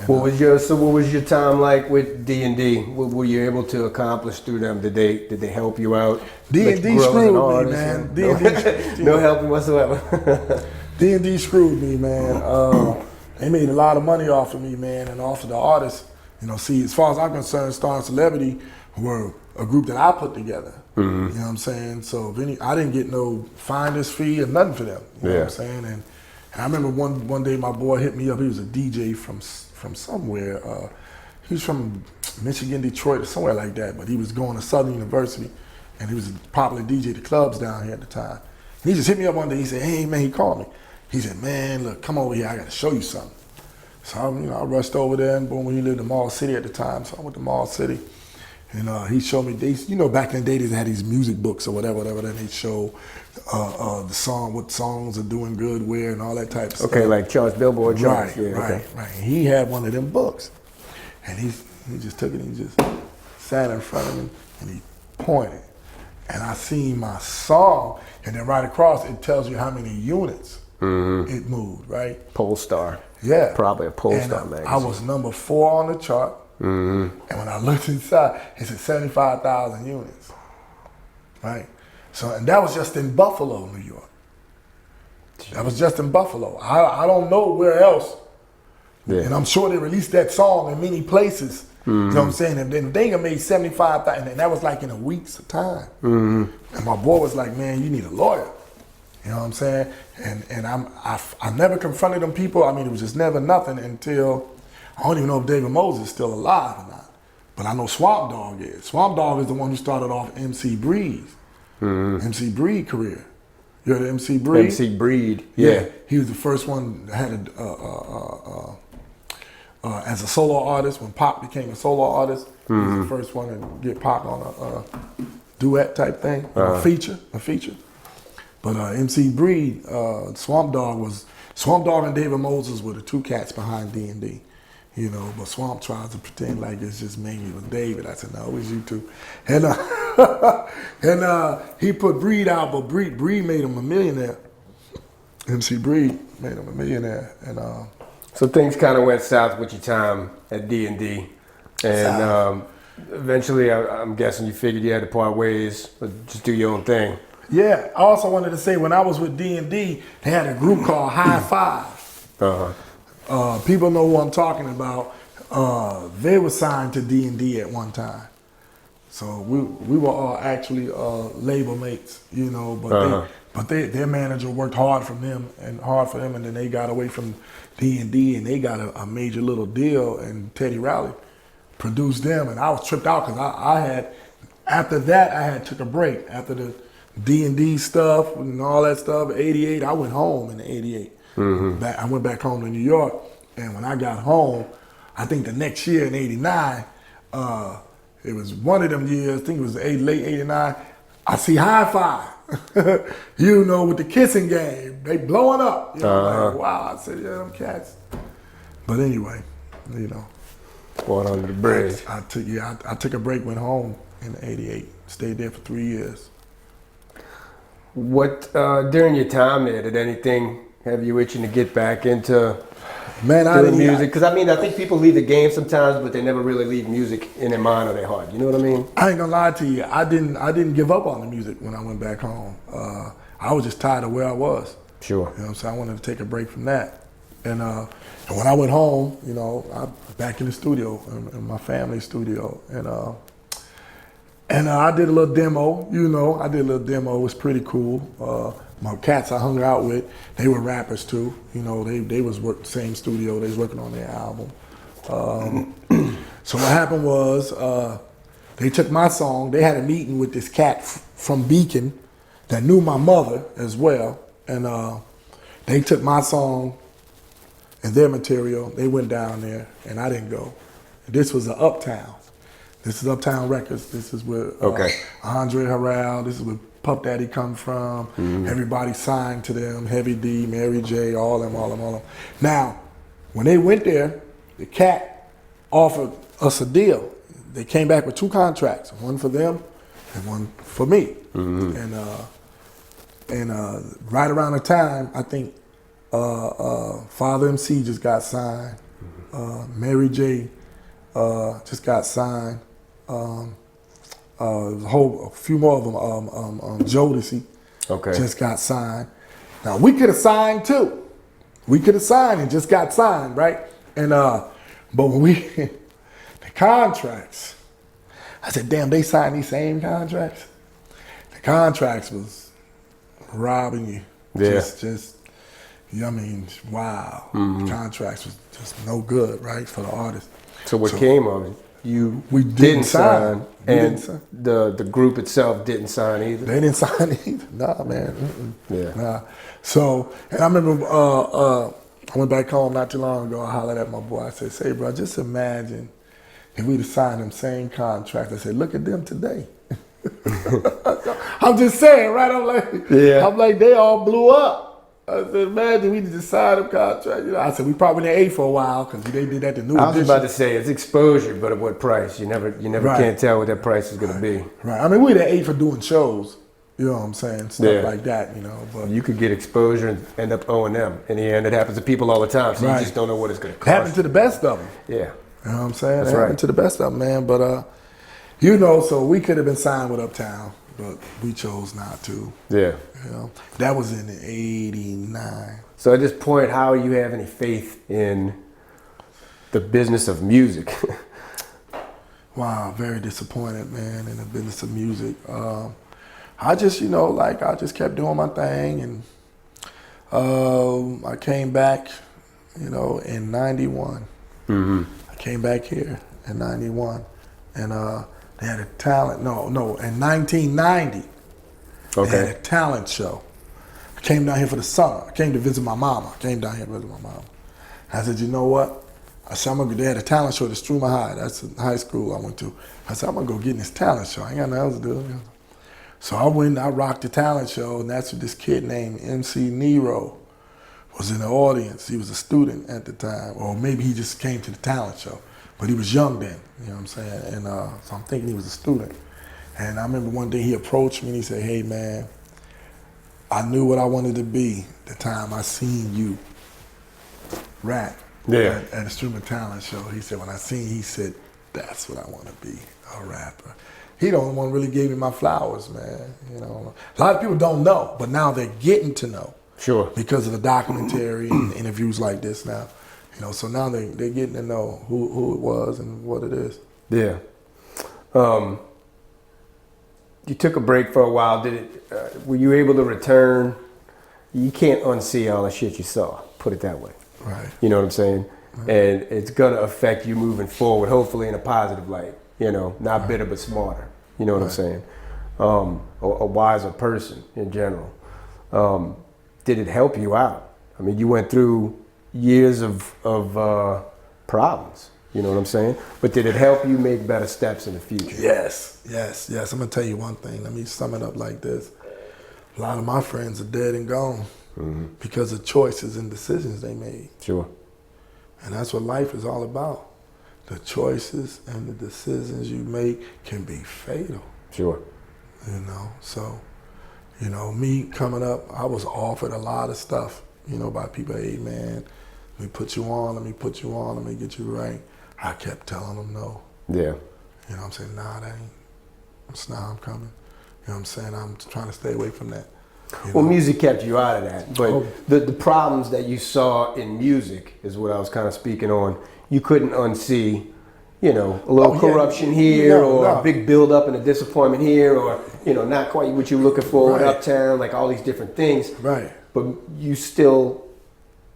What was your time like with DnD? What were you able to accomplish through them? Did they help you out? DnD screwed me, man. No helping whatsoever. DnD screwed me, man. They made a lot of money off of me, man, and off of the artists. You know, see, as far as I'm concerned, Star and Celebrity were a group that I put together. You know what I'm saying? So I didn't get no finder's fee or nothing for them. You know what I'm saying? And I remember one day my boy hit me up. He was a DJ from somewhere. He was from Michigan, Detroit, or somewhere like that. But he was going to Southern University, and he was a popular DJ at the clubs down here at the time. And he just hit me up one day. He said, "Hey man," he called me. He said, "Man, look, come over here. I got to show you something." So I rushed over there, and boom, he lived in Mall City at the time. So I went to Mall City, and he showed me these. You know, back in the day, they had these music books or whatever. Then they show the song, what songs are doing good where, and all that type of stuff. Okay, like charts, Billboard charts. Right. And he had one of them books, and he just took it and he just sat in front of me and he pointed, and I seen my song, and then right across it tells you how many units it moved. Right. Polestar. Yeah. Probably a Polestar magazine. I was number 4 on the chart. And when I looked inside, it said 75,000 units. Right? So, and that was just in Buffalo, New York. That was just in Buffalo. I don't know where else. Yeah. And I'm sure they released that song in many places. You know what I'm saying? And then they made 75,000, and that was like in a week's time. And my boy was like, "Man, you need a lawyer." You know what I'm saying? And I never confronted them people. I mean, it was just never nothing until, I don't even know if David Moses is still alive or not. But I know Swamp Dogg is. Swamp Dogg is the one who started off MC Breed's. MC Breed career. You heard of MC Breed? MC Breed, yeah. He was the first one that had as a solo artist, when Pop became a solo artist, he was the first one to get Pop on a duet type thing, a feature. But MC Breed, Swamp Dogg and David Moses were the two cats behind DnD. You know, but Swamp tries to pretend like it's just mainly with David. I said, "No, it was you two." And he put Breed out, but Breed made him a millionaire. MC Breed made him a millionaire. And so things kind of went south with your time at DnD. And eventually, I'm guessing you figured you had to part ways, but just do your own thing. Yeah, I also wanted to say, when I was with DnD, they had a group called High Five. People know who I'm talking about. They were signed to DnD at one time. So we were all actually label mates, you know, but their manager worked hard for them, and then they got away from DnD, and they got a major little deal, and Teddy Riley produced them, and I was tripped out because after that I had took a break. After the DnD stuff and all that stuff, 88, I went home in 88. I went back home to New York, and when I got home, I think the next year in 89, it was one of them years, I think it was late 89, I see High Five, you know, with the kissing game, they blowing up. You know, like, wow, I said, yeah, them cats. But anyway, you know. Going under the bridge. I took a break, went home in 88, stayed there for 3 years. What, during your time there, did anything have you itching to get back into doing music? Because I mean, I think people leave the game sometimes, but they never really leave music in their mind or their heart. You know what I mean? I ain't gonna lie to you. I didn't give up on the music when I went back home. I was just tired of where I was. Sure. You know what I'm saying? I wanted to take a break from that. And when I went home, you know, I back in the studio, in my family studio, and I did a little demo, you know. It was pretty cool. My cats I hung out with, they were rappers too. You know, they was same studio, they was working on their album. So what happened was, they took my song, they had a meeting with this cat from Beacon that knew my mother as well. And they took my song and their material, they went down there, and I didn't go. This was the Uptown. This is Uptown Records. This is where Andre Harrell, this is where Puff Daddy come from. Everybody signed to them, Heavy D, Mary J, all them. Now, when they went there, the cat offered us a deal. They came back with 2 contracts, one for them and one for me. And right around the time, I think Father MC just got signed. Mary J. Just got signed. A few more of them. Jodeci just got signed. Now we could have signed too. We could have signed and just got signed, right? And but when we the contracts, I said, damn, they signed these same contracts. The contracts was robbing you. Yeah. Just. I mean, wow. The contracts was just no good, right, for the artist. So what came of it? We didn't sign, the group itself didn't sign either. They didn't sign either. Nah, man. Yeah. Nah. So, and I remember I went back home not too long ago. I hollered at my boy. I said, "Say, bro, just imagine if we'd have signed them same contract." I said, "Look at them today." I'm just saying, right? I'm like, they all blew up. I said, imagine we just signed a contract. You know, I said, we probably didn't ate for a while because they did that to New Edition. I was about to say, it's exposure, but at what price? You never right. can't tell what that price is going to be. Right. I mean, we'd have ate for doing shows. You know what I'm saying? Stuff like that, you know. But you could get exposure and end up owing them. In the end, it happens to people all the time, so you just don't know what it's going to cost. It happened to the best of them. Yeah. You know what I'm saying? That's it happened to the best of them, man. But, you know, so we could have been signed with Uptown, but we chose not to. Yeah. You know, that was in '89. So at this point, how you have any faith in the business of music? Wow, very disappointed, man, in the business of music. I just, you know, I just kept doing my thing, and I came back, you know, in '91. I came back here in '91, and they had a talent. No, in 1990. They had a talent show. I came down here for the summer. I came to visit my mama. I said, you know what? I said, they had a talent show at Struma High. That's the high school I went to. I said, I'm going to go get in this talent show. I ain't got nothing else to do. You know? So I went, I rocked the talent show, and that's what this kid named MC Nero was in the audience. He was a student at the time, or maybe he just came to the talent show. But he was young then, you know what I'm saying? And so I'm thinking he was a student. And I remember one day he approached me and he said, hey man, I knew what I wanted to be the time I seen you rap at the Struma Talent Show. He said, when I seen you, he said, that's what I want to be, a rapper. He the only one really gave me my flowers, man. You know, a lot of people don't know, but now they're getting to know. Sure. Because of the documentary and interviews like this now. You know, so now they're getting to know who it was and what it is. Yeah. You took a break for a while. Were you able to return? You can't unsee all the shit you saw. Put it that way. Right. You know what I'm saying? Right. And it's gonna affect you moving forward, hopefully in a positive light. You know, not bitter but smarter. You know what I'm saying? A wiser person in general. Did it help you out? I mean, you went through years of problems. You know what I'm saying? But did it help you make better steps in the future? Yes. I'm gonna tell you one thing. Let me sum it up like this. A lot of my friends are dead and gone because of choices and decisions they made. Sure. And that's what life is all about. The choices and the decisions you make can be fatal. Sure. You know, so, you know, me coming up, I was offered a lot of stuff, you know, by people, hey man, let me put you on, let me get you right. I kept telling them no. Yeah. You know what I'm saying? Nah, that ain't, I'm coming. You know what I'm saying? I'm trying to stay away from that. Well, music kept you out of that, but the problems that you saw in music is what I was kind of speaking on. You couldn't unsee, you know, a little corruption here, or a big build-up and a disappointment here, or, you know, not quite what you're looking for with Uptown, like all these different things. Right. But you still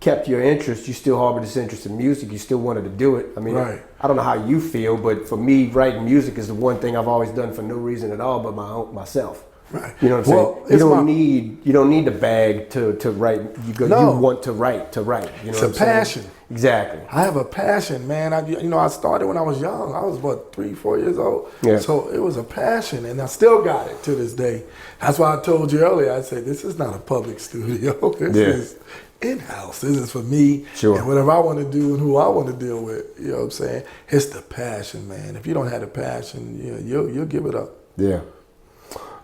kept your interest. You still harbored this interest in music. You still wanted to do it. I mean, I don't know how you feel, but for me, writing music is the one thing I've always done for no reason at all but myself. Right. You know what I'm saying? You don't need the bag to write. You want to write. You know it's a passion. Exactly. I have a passion, man. I started when I was young. I was 3-4 years old. Yeah. So it was a passion, and I still got it to this day. That's why I told you earlier. I said this is not a public studio. This is in-house. This is for me and whatever I want to do and who I want to deal with. You know what I'm saying? It's the passion, man. If you don't have the passion, you'll give it up. Yeah.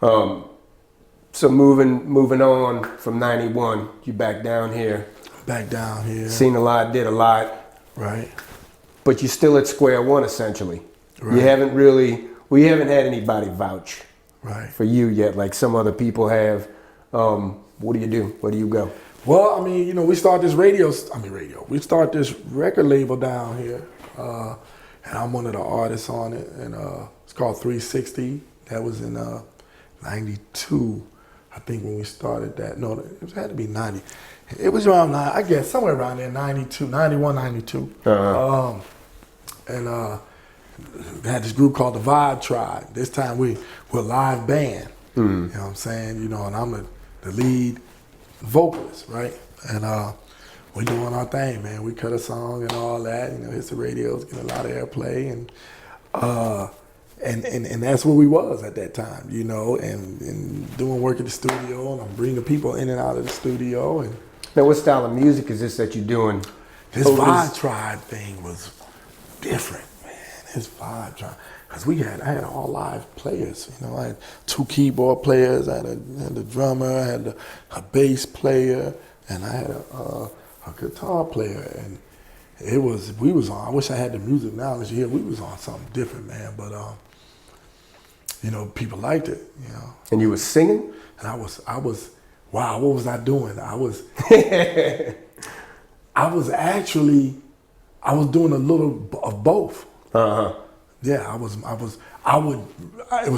So moving on from '91, you back down here. Back down here. Seen a lot, did a lot. Right. but you're still at square one essentially. Right. You haven't had anybody vouch Right. for you yet, like some other people have. What do you do? Where do you go? Well, I mean, you know, we start this we start this record label down here, and I'm one of the artists on it, and it's called 360. That was in 92, I think, when we started that. No, it had to be 90. It was around, I guess, somewhere around there, 92, 91, 92. And we had this group called the Vibe Tribe. This time we're a live band. You know what I'm saying? You know, and I'm the lead vocalist, right? And we're doing our thing, man. We cut a song and all that. You know, hits the radios, get a lot of airplay, and that's where we was at that time, you know, and doing work at the studio, and I'm bringing people in and out of the studio. And Now, what style of music is this that you're doing? this Vibe Tribe thing was different, man. This Vibe Tribe, because I had all live players. You know, I had 2 keyboard players, I had a drummer, I had a bass player, and I had a guitar player. And we was on. I wish I had the music knowledge here. We was on something different, man. But you know, people liked it. You know. And you were singing? And I was. Wow, what was I doing? I was doing a little of both. Yeah, it was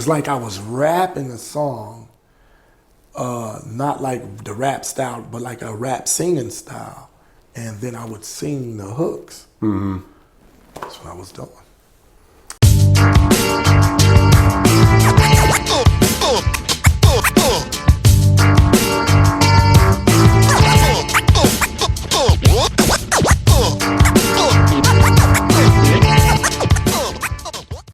like I was rapping a song, not like the rap style, but like a rap singing style. And then I would sing the hooks. That's what I was doing.